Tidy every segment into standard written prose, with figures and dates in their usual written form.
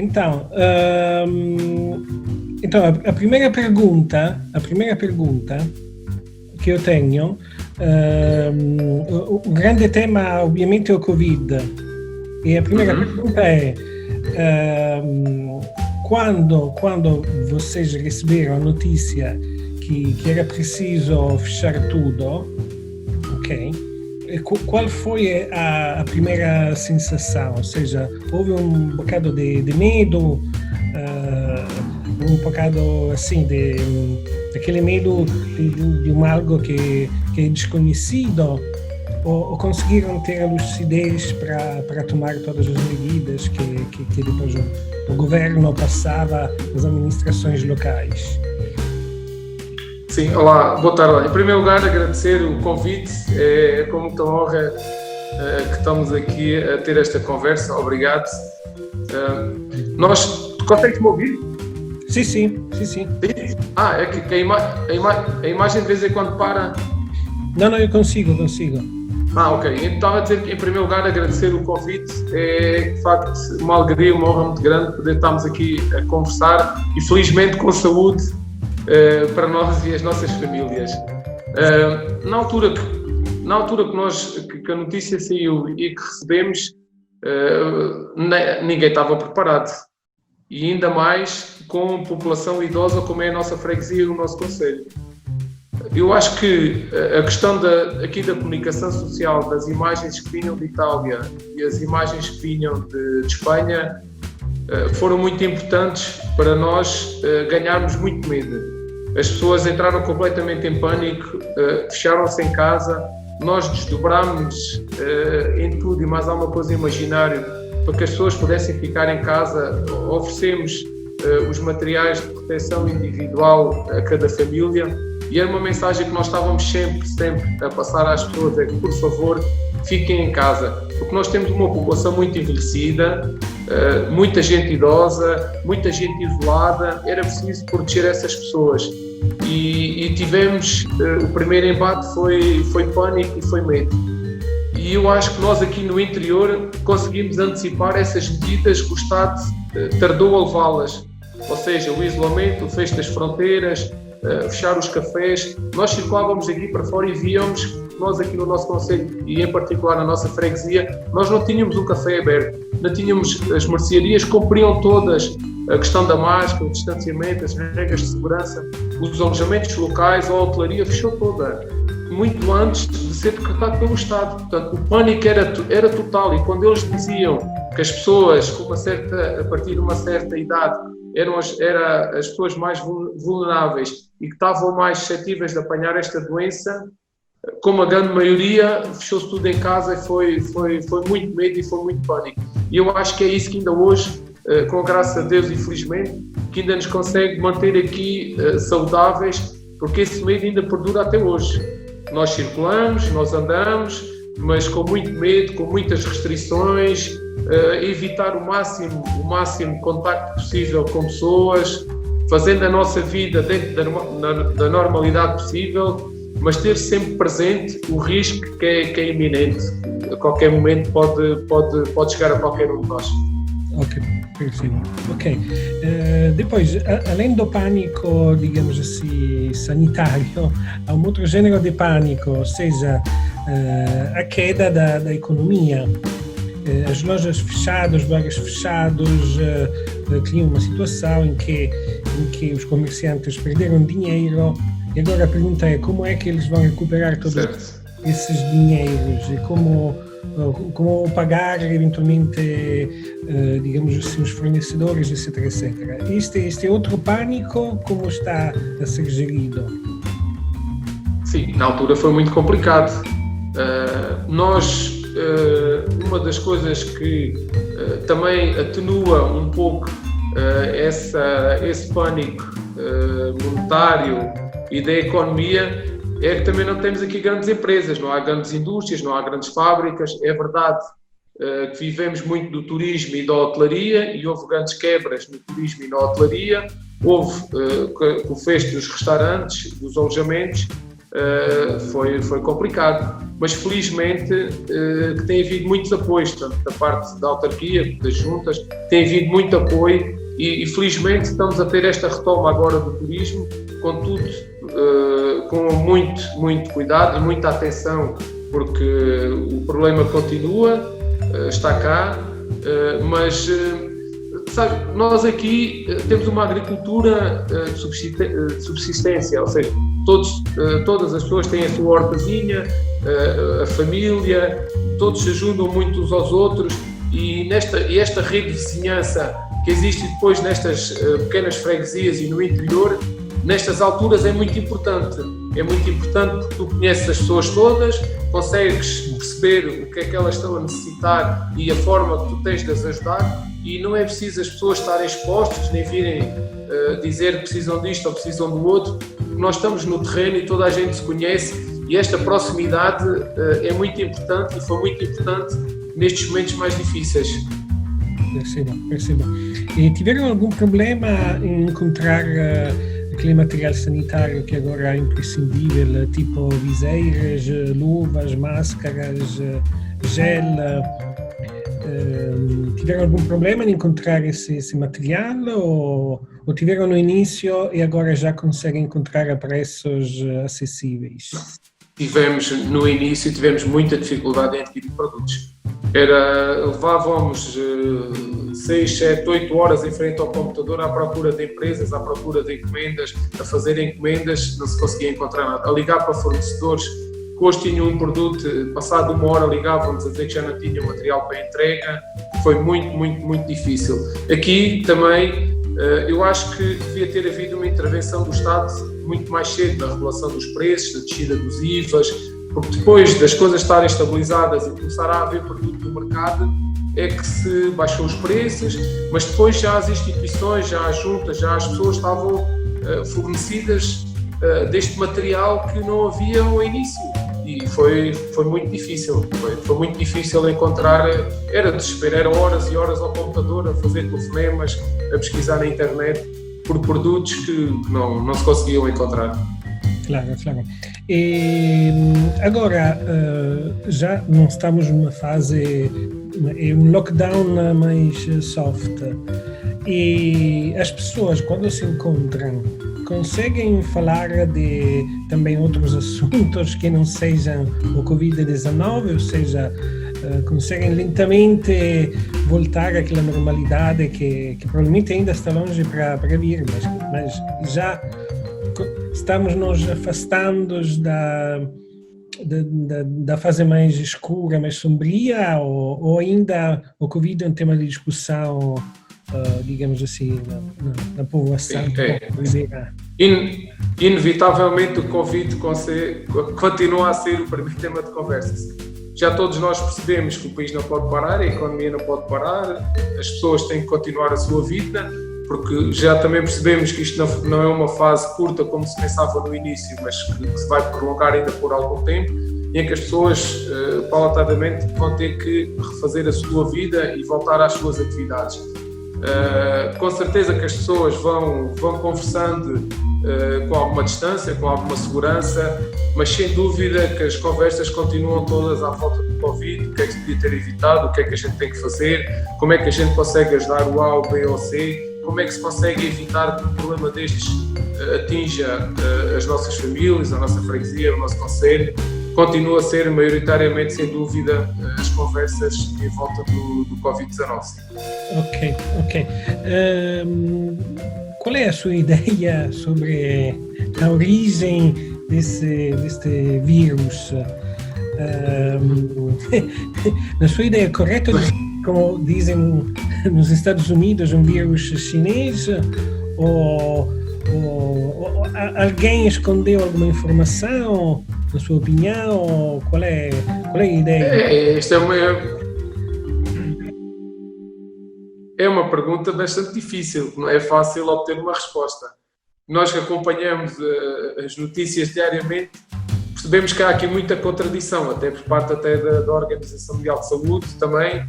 Então, a primeira pergunta que eu tenho, o grande tema ovviamente é o Covid, e a primeira pergunta é, quando vocês receberam a notícia que era preciso fechar tudo, ok? Qual foi a primeira sensação? Ou seja, houve um bocado de medo, um bocado assim, daquele medo de algo que é desconhecido, ou conseguiram ter a lucidez para tomar todas as medidas que depois o governo passava às administrações locais? Sim, olá, boa tarde. Em primeiro lugar, agradecer o convite. É com muita honra que estamos aqui a ter esta conversa. Obrigado. Consegues-me ouvir? Sim. É que a imagem de vez em quando para. Não, eu consigo. Ok. Então, estava a dizer que, em primeiro lugar, agradecer o convite. É, de facto, uma alegria, uma honra muito grande poder estarmos aqui a conversar e, felizmente, com saúde para nós e as nossas famílias. Na altura que a notícia saiu e que recebemos, ninguém estava preparado. E ainda mais com população idosa como é a nossa freguesia e o nosso concelho. Eu acho que a questão aqui da comunicação social, das imagens que vinham de Itália e as imagens que vinham de Espanha, foram muito importantes para nós ganharmos muito medo. As pessoas entraram completamente em pânico, fecharam-se em casa, nós desdobrámos em tudo e mais alguma coisa imaginário para que as pessoas pudessem ficar em casa. Oferecemos os materiais de proteção individual a cada família e era uma mensagem que nós estávamos sempre a passar às pessoas, é que, por favor, fiquem em casa, porque nós temos uma população muito envelhecida, muita gente idosa, muita gente isolada, era preciso proteger essas pessoas. E tivemos, o primeiro embate foi pânico e foi medo. E eu acho que nós aqui no interior conseguimos antecipar essas medidas que o Estado tardou a levá-las. Ou seja, o isolamento, o fecho das fronteiras, fechar os cafés. Nós circulávamos aqui para fora e víamos, nós aqui no nosso concelho e em particular na nossa freguesia, nós não tínhamos um café aberto, não tínhamos, as mercearias cumpriam todas a questão da máscara, o distanciamento, as regras de segurança, os alojamentos locais, a hotelaria fechou toda, muito antes de ser decretado pelo Estado. Portanto, o pânico era total, e quando eles diziam que as pessoas a partir de uma certa idade eram as pessoas mais vulneráveis e que estavam mais suscetíveis de apanhar esta doença, como a grande maioria, fechou-se tudo em casa e foi muito medo e foi muito pânico. E eu acho que é isso que ainda hoje, com graça a Deus e felizmente, que ainda nos consegue manter aqui saudáveis, porque esse medo ainda perdura até hoje. Nós circulamos, nós andamos, mas com muito medo, com muitas restrições, evitar o máximo contacto possível com pessoas, fazendo a nossa vida dentro da normalidade possível, mas ter sempre presente o risco que é iminente. A qualquer momento pode chegar a qualquer um de nós. Ok, perfeito. Ok. Depois, além do pânico, digamos assim, sanitário, há um outro gênero de pânico, ou seja, a queda da economia. As lojas fechadas, os bares fechados, criam uma situação em que os comerciantes perderam dinheiro, e agora a pergunta é como é que eles vão recuperar todos esses dinheiros e como pagar eventualmente, digamos assim, os fornecedores, etc. Este é outro pânico, como está a ser gerido? Sim, na altura foi muito complicado. Uma das coisas que também atenua um pouco esse pânico monetário e da economia é que também não temos aqui grandes empresas, não há grandes indústrias, não há grandes fábricas. É verdade que vivemos muito do turismo e da hotelaria e houve grandes quebras no turismo e na hotelaria, houve o fecho dos restaurantes, dos alojamentos, foi complicado. Mas felizmente que tem havido muitos apoios, tanto da parte da autarquia, das juntas, tem havido muito apoio e felizmente estamos a ter esta retoma agora do turismo, contudo com muito cuidado e muita atenção, porque o problema continua, está cá, mas sabe, nós aqui temos uma agricultura de subsistência, ou seja, todas as pessoas têm a sua hortazinha, a família, todos se ajudam muito uns aos outros e esta rede de vizinhança que existe depois nestas pequenas freguesias e no interior, nestas alturas é muito importante. É muito importante porque tu conheces as pessoas todas, consegues perceber o que é que elas estão a necessitar e a forma que tu tens de as ajudar e não é preciso as pessoas estarem expostas nem virem dizer que precisam disto ou precisam do outro. Nós estamos no terreno e toda a gente se conhece e esta proximidade é muito importante e foi muito importante nestes momentos mais difíceis. Percebo. E tiveram algum problema em encontrar aquele material sanitário que agora é imprescindível, tipo viseiras, luvas, máscaras, gel? Tiveram algum problema em encontrar esse material ou tiveram no início e agora já conseguem encontrar a preços acessíveis? No início tivemos muita dificuldade em adquirir produtos. Levávamos 6, 7, 8 horas em frente ao computador à procura de empresas, à procura de encomendas, a fazer encomendas, não se conseguia encontrar nada. A ligar para fornecedores que hoje tinham um produto, passado uma hora ligavam-nos a dizer que já não tinham material para entrega. Foi muito difícil. Aqui também eu acho que devia ter havido uma intervenção do Estado muito mais cedo na regulação dos preços, na descida dos IVAs, porque depois das coisas estarem estabilizadas e começar a haver produto no mercado, é que se baixou os preços, mas depois já as instituições, já as juntas, já as pessoas estavam fornecidas deste material que não havia ao início. E foi muito difícil, foi muito difícil encontrar, era desespero, eram horas e horas ao computador a fazer telefonemas, a pesquisar na internet por produtos que não se conseguiam encontrar. Claro. E agora já não estamos numa fase, é um lockdown mais soft e as pessoas quando se encontram conseguem falar de também outros assuntos que não sejam o Covid-19, ou seja, conseguem lentamente voltar àquela normalidade que provavelmente ainda está longe para vir, mas já estamos nos afastando da fase mais escura, mais sombria, ou ainda o Covid é um tema de discussão, digamos assim, na povoação brasileira? Inevitavelmente o Covid continua a ser o primeiro tema de conversa. Já todos nós percebemos que o país não pode parar, a economia não pode parar, as pessoas têm que continuar a sua vida, porque já também percebemos que isto não é uma fase curta como se pensava no início, mas que se vai prolongar ainda por algum tempo, e em que as pessoas paulatadamente vão ter que refazer a sua vida e voltar às suas atividades. Com certeza que as pessoas vão conversando com alguma distância, com alguma segurança, mas sem dúvida que as conversas continuam todas à volta do Covid, o que é que se podia ter evitado, o que é que a gente tem que fazer, como é que a gente consegue ajudar o A, o B ou o C, como é que se consegue evitar que um problema destes atinja as nossas famílias, a nossa freguesia, o nosso concelho. Continua a ser maioritariamente, sem dúvida, as conversas em volta do Covid-19. Ok. Qual é a sua ideia sobre a origem deste vírus? Na sua ideia, é correto, como dizem nos Estados Unidos, um vírus chinês? Ou alguém escondeu alguma informação? Na sua opinião, qual é a ideia? Esta é uma pergunta bastante difícil, não é fácil obter uma resposta. Nós que acompanhamos as notícias diariamente, percebemos que há aqui muita contradição, até por parte da Organização Mundial de Saúde também,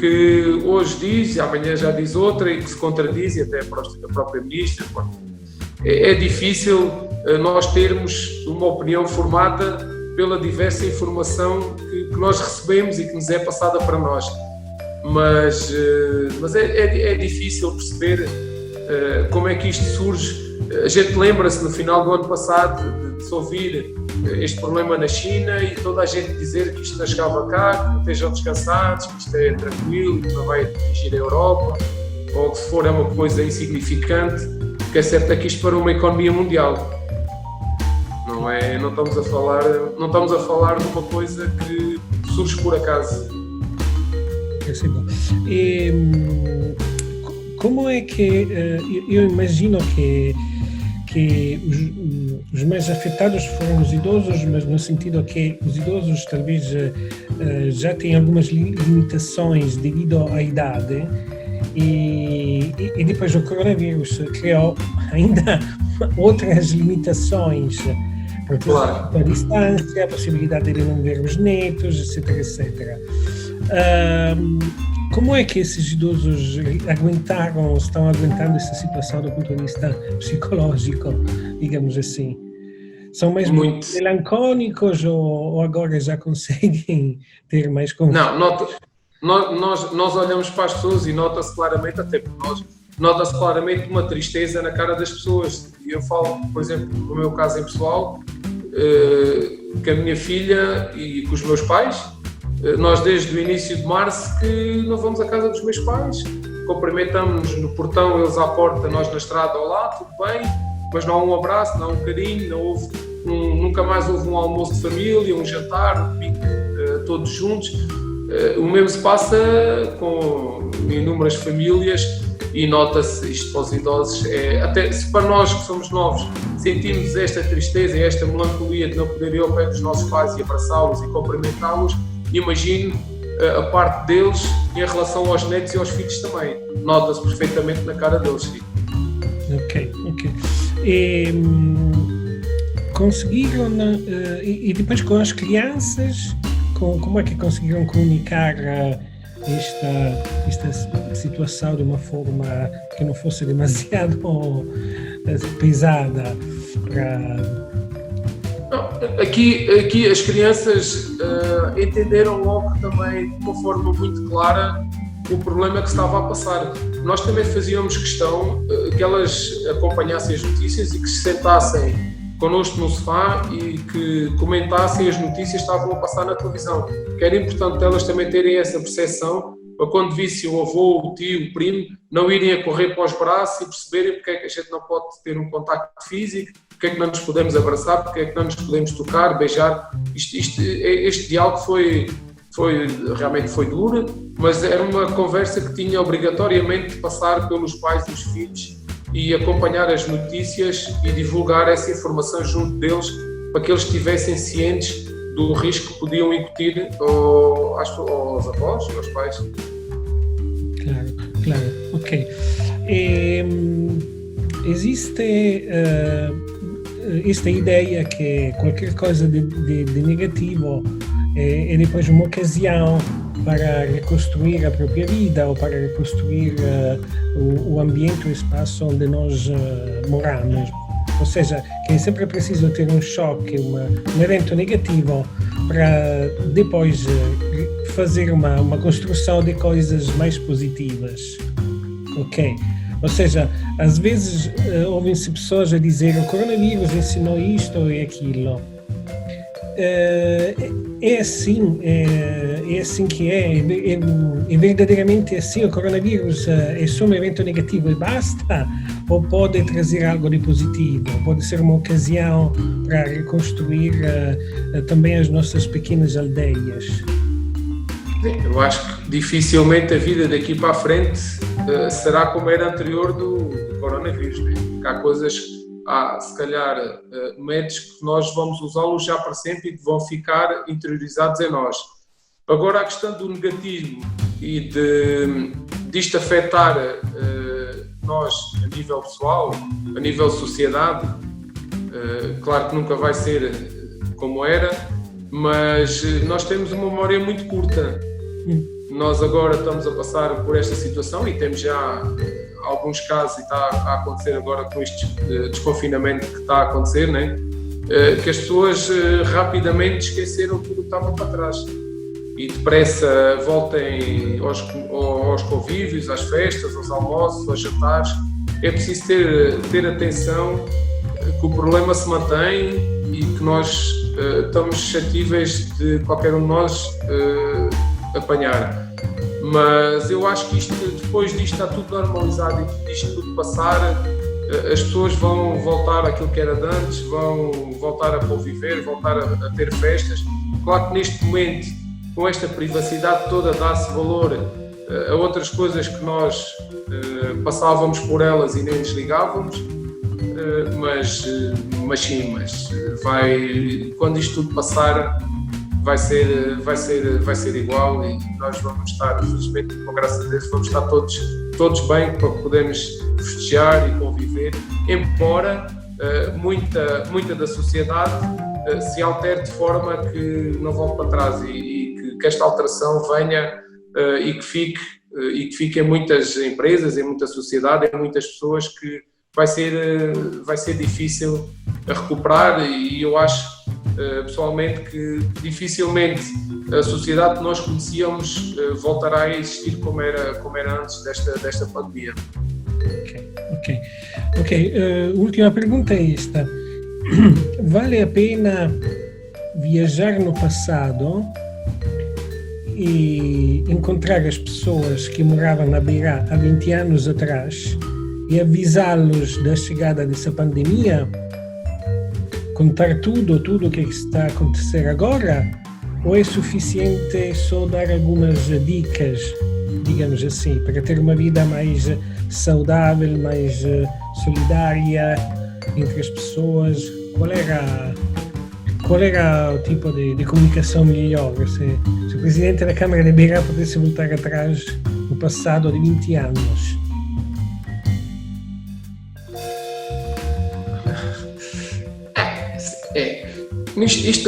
que hoje diz e amanhã já diz outra e que se contradiz, e até a própria ministra. É difícil nós termos uma opinião formada pela diversa informação que nós recebemos e que nos é passada para nós. Mas é difícil perceber como é que isto surge. A gente lembra-se no final do ano passado de se ouvir este problema na China e toda a gente dizer que isto não chegava cá, que estejam descansados, que isto é tranquilo, que não vai atingir a Europa, ou que se for é uma coisa insignificante. O que é certo é que isto para uma economia mundial. Não estamos a falar de uma coisa que surge por acaso. E como é que eu imagino que os mais afetados foram os idosos, mas no sentido que os idosos talvez já têm algumas limitações devido à idade e depois o coronavírus criou ainda outras limitações, Claro. a distância, a possibilidade de não ver os netos, etc, etc. Como é que esses idosos estão aguentando essa situação do ponto de vista psicológico, digamos assim? São mais melancólicos ou agora já conseguem ter mais confiança? Não, nós olhamos para as pessoas e nota-se claramente, até por nós, nota-se claramente uma tristeza na cara das pessoas. Eu falo, por exemplo, no meu caso em pessoal, com a minha filha e com os meus pais. Nós desde o início de março que não vamos à casa dos meus pais, cumprimentamos-nos no portão, eles à porta, nós na estrada, olá, tudo bem, mas não há um abraço, não há um carinho, nunca mais houve um almoço de família, um jantar, um pique, todos juntos. O mesmo se passa com inúmeras famílias e nota-se isto para os idosos, até se para nós que somos novos sentimos esta tristeza e esta melancolia de não poder ir ao pé dos nossos pais e abraçá-los e cumprimentá-los, imagino a parte deles em relação aos netos e aos filhos também. Nota-se perfeitamente na cara deles. Sim. Ok. E, conseguiram, e depois com as crianças, como é que conseguiram comunicar esta situação de uma forma que não fosse demasiado pesada para... Aqui as crianças entenderam logo também de uma forma muito clara o problema que se estava a passar. Nós também fazíamos questão que elas acompanhassem as notícias e que se sentassem connosco no sofá e que comentassem as notícias que estavam a passar na televisão. Que era importante elas também terem essa percepção para quando vissem o avô, o tio, o primo, não irem a correr para os braços e perceberem porque é que a gente não pode ter um contacto físico, porque é que não nos podemos abraçar, porque é que não nos podemos tocar, beijar. Este diálogo realmente foi duro, mas era uma conversa que tinha obrigatoriamente de passar pelos pais dos filhos e acompanhar as notícias e divulgar essa informação junto deles para que eles estivessem cientes do risco que podiam incutir aos avós, aos pais. Claro, ok. Existe esta ideia que qualquer coisa de negativo é depois uma ocasião para reconstruir a própria vida ou para reconstruir o ambiente, o espaço onde nós moramos. Ou seja, que é sempre preciso ter um choque, um evento negativo para depois fazer uma construção de coisas mais positivas. Ok? Ou seja, às vezes ouvem-se pessoas a dizer o coronavírus ensinou isto e aquilo. É assim que é verdadeiramente assim. O coronavírus é só um evento negativo e basta, ou pode trazer algo de positivo, pode ser uma ocasião para reconstruir também as nossas pequenas aldeias. Sim, eu acho que dificilmente a vida daqui para a frente será como era anterior do coronavírus, né? Há coisas, se calhar, métodos que nós vamos usá-los já para sempre e que vão ficar interiorizados em nós. Agora, a questão do negativo e disto afetar nós a nível pessoal, a nível sociedade, claro que nunca vai ser como era, mas nós temos uma memória muito curta Nós agora estamos a passar por esta situação e temos já alguns casos, e está a acontecer agora com este desconfinamento que está a acontecer, né? Que as pessoas rapidamente esqueceram tudo o que estava para trás e depressa voltem aos convívios, às festas, aos almoços, aos jantares. É preciso ter atenção que o problema se mantém e que nós estamos suscetíveis de qualquer um de nós apanhar. Mas eu acho que depois disto está tudo normalizado e disto tudo passar, as pessoas vão voltar àquilo que era de antes, vão voltar a conviver, voltar a ter festas. Claro que neste momento, com esta privacidade toda, dá-se valor a outras coisas que nós passávamos por elas e nem desligávamos, mas quando isto tudo passar, vai ser igual e nós vamos estar, felizmente, com graças a Deus, vamos estar todos bem para podermos festejar e conviver, embora muita da sociedade se altere de forma que não volte para trás e que esta alteração venha e que fique em muitas empresas, em muita sociedade, em muitas pessoas, que vai ser difícil a recuperar. E eu acho pessoalmente que dificilmente a sociedade que nós conhecíamos voltará a existir como era antes desta pandemia. Ok. Última pergunta é esta. Vale a pena viajar no passado e encontrar as pessoas que moravam na Beira há 20 anos atrás e avisá-los da chegada dessa pandemia? Contar tudo o que está a acontecer agora? Ou é suficiente só dar algumas dicas, digamos assim, para ter uma vida mais saudável, mais solidária entre as pessoas? Qual era o tipo de comunicação melhor? Se o presidente da Câmara de Beira pudesse voltar atrás no passado de 20 anos?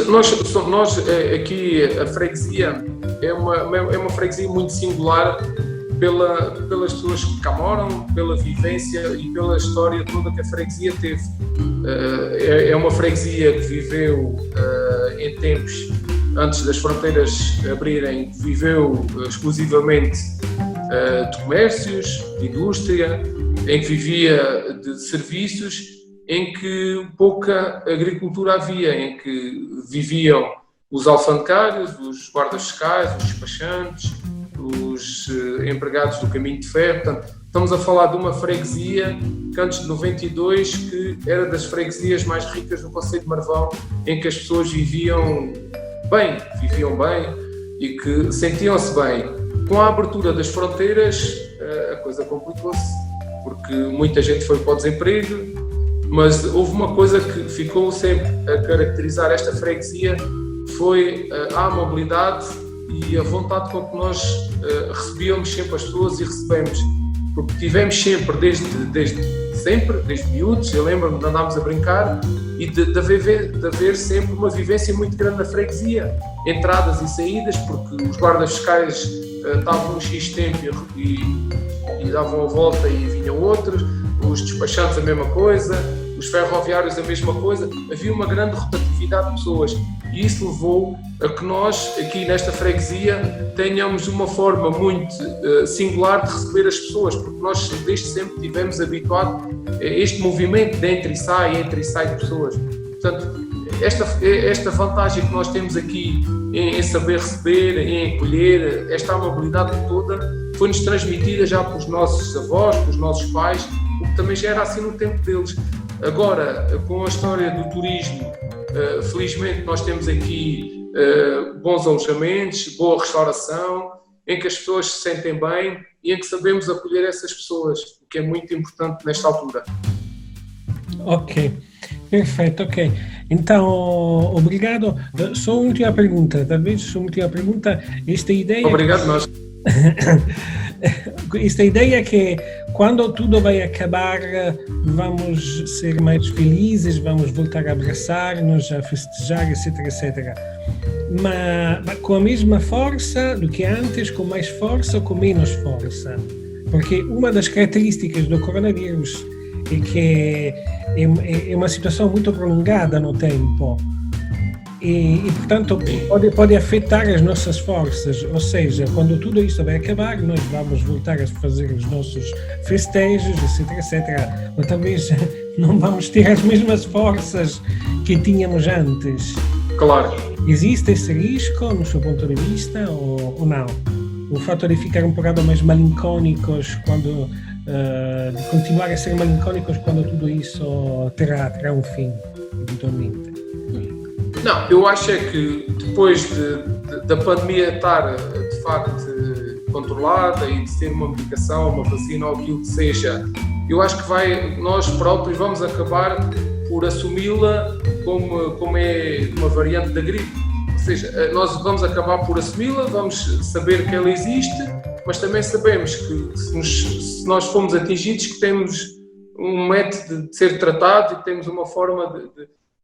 Nós aqui, a freguesia é uma freguesia muito singular pelas pessoas que cá moram, pela vivência e pela história toda que a freguesia teve. É uma freguesia que viveu em tempos antes das fronteiras abrirem, viveu exclusivamente de comércios, de indústria, em que vivia de serviços, em que pouca agricultura havia, em que viviam os alfandegários, os guardas fiscais, os despachantes, os empregados do caminho de ferro. Portanto, estamos a falar de uma freguesia que antes de 92 que era das freguesias mais ricas do concelho de Marvão, em que as pessoas viviam bem e que sentiam-se bem. Com a abertura das fronteiras, a coisa complicou-se, porque muita gente foi para o desemprego. Mas houve uma coisa que ficou sempre a caracterizar esta freguesia, foi a mobilidade e a vontade com que nós recebíamos sempre as pessoas e recebemos. Porque tivemos sempre, desde miúdos, eu lembro-me de andarmos a brincar e de haver sempre uma vivência muito grande na freguesia. Entradas e saídas, porque os guardas fiscais estavam um X tempo e davam a volta e vinham outros, os despachantes a mesma coisa, os ferroviários a mesma coisa. Havia uma grande rotatividade de pessoas e isso levou a que nós, aqui nesta freguesia, tenhamos uma forma muito singular de receber as pessoas, porque nós desde sempre estivemos habituados a este movimento de entra e sai de pessoas. Portanto, esta vantagem que nós temos aqui em saber receber, em acolher, esta amabilidade toda, foi-nos transmitida já pelos nossos avós, pelos nossos pais, o que também já era assim no tempo deles. Agora, com a história do turismo, felizmente nós temos aqui bons alojamentos, boa restauração, em que as pessoas se sentem bem e em que sabemos acolher essas pessoas, o que é muito importante nesta altura. Ok, perfeito, ok. Então, obrigado. Só uma última pergunta, esta ideia... Obrigado, nós. Esta ideia que quando tudo vai acabar vamos ser mais felizes, vamos voltar a abraçar-nos, a festejar, etc. mas com a mesma força do que antes, com mais força ou com menos força. Porque uma das características do coronavírus é que é uma situação muito prolongada no tempo e portanto, pode afetar as nossas forças. Ou seja, quando tudo isso vai acabar, nós vamos voltar a fazer os nossos festejos, etc, etc. Mas talvez não vamos ter as mesmas forças que tínhamos antes. Claro. Existe esse risco, no seu ponto de vista, ou não? O fato de ficar um bocado mais melancólicos quando... de continuar a ser melancólicos quando tudo isso terá um fim, eventualmente. Não, eu acho é que depois da pandemia estar de facto controlada e de ter uma medicação, uma vacina ou aquilo que seja, eu acho que nós próprios vamos acabar por assumi-la como é uma variante da gripe. Ou seja, nós vamos acabar por assumi-la, vamos saber que ela existe, mas também sabemos que se nós formos atingidos, que temos um método de ser tratado e temos uma forma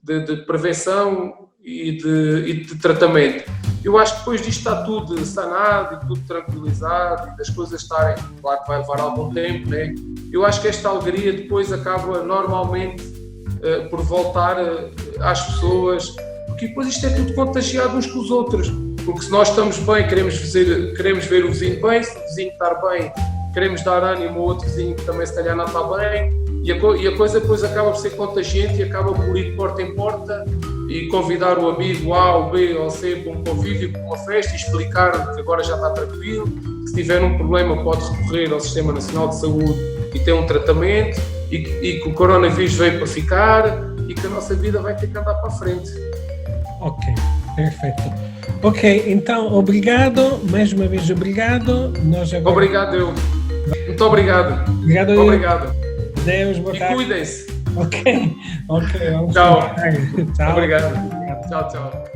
de prevenção e de tratamento. Eu acho que depois disto está tudo sanado e tudo tranquilizado e das coisas estarem, claro que vai levar algum tempo, né? Eu acho que esta alegria depois acaba normalmente por voltar às pessoas, porque depois isto é tudo contagiado uns com os outros, porque se nós estamos bem, queremos ver o vizinho bem, se o vizinho estar bem, queremos dar ânimo ao outro vizinho que também se calhar não está bem, e a coisa depois acaba por ser contagiante e acaba por ir de porta em porta e convidar o amigo A, o B ou o C para um convívio, para uma festa e explicar que agora já está tranquilo, que se tiver um problema pode recorrer ao Sistema Nacional de Saúde e ter um tratamento, e que o coronavírus veio para ficar e que a nossa vida vai ter que andar para a frente. Ok, perfeito. Ok, então, obrigado, mais uma vez obrigado. Nós agora... Obrigado eu. Muito obrigado. Obrigado. Deus, boa tarde. E cuidem-se. Ok, vamos Tchau. Tchau. Obrigado. Tchau.